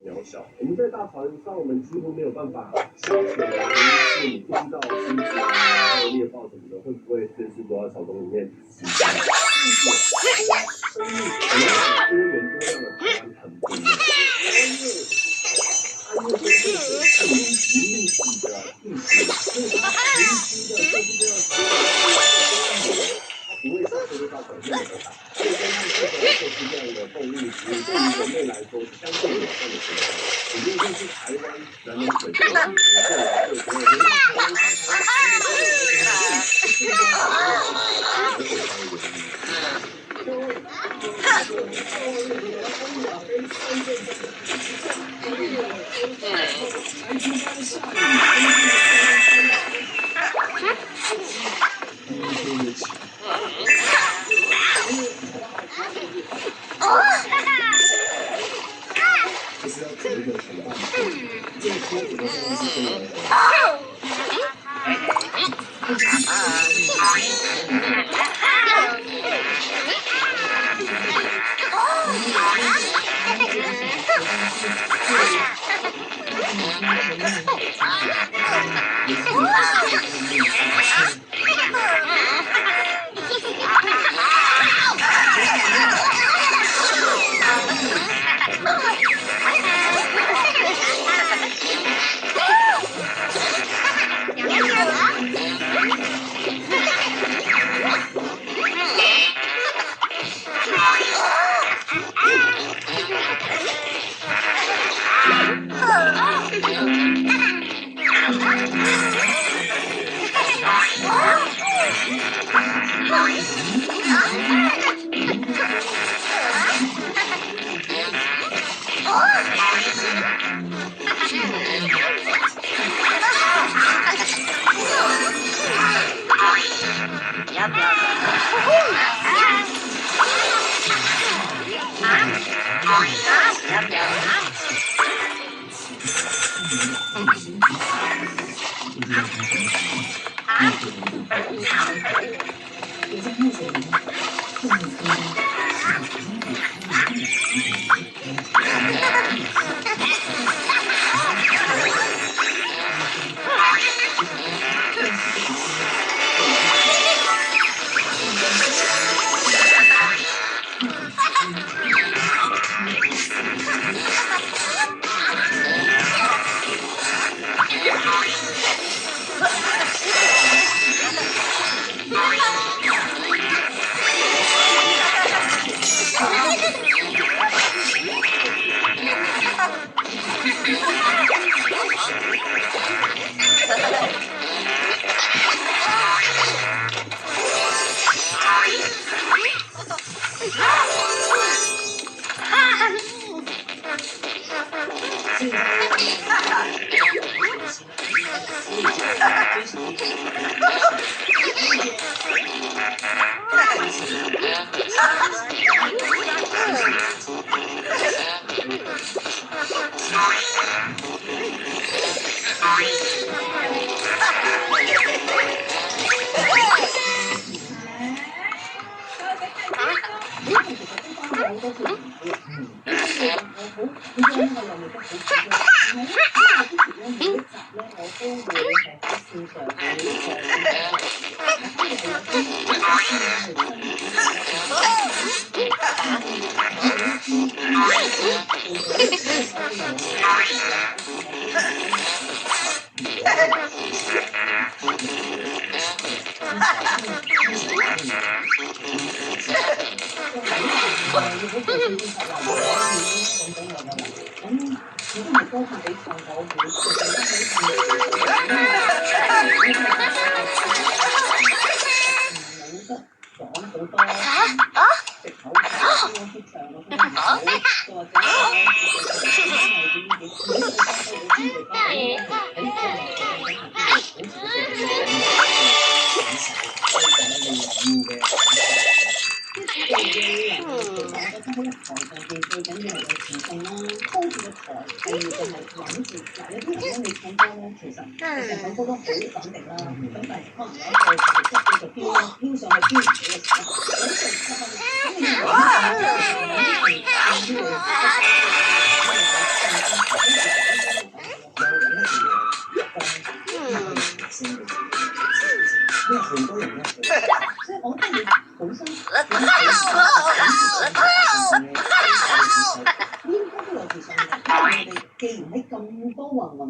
渺小。我们在大船上，我们几乎没有办法消遣的原因是你不知道狮子啊，还有猎豹什么的会不会随时躲在草丛里面死掉。生命可能多元多样的台湾很不一样。安乐生命是无意识的意识，所以它随机的各式各样的食物，它不会像飞到表面那么大。所以根据这个各式各样的动物植物，对于人类来说是相对友善的存在。也就是台湾南农水库的对对对，回到台湾在就是要做一个什么？这个锅子的时候是真的。可以提升你自己嘅因為好多人咧，所以我覺得你本身應該都有自信嘅。因為我哋既然喺咁多芸芸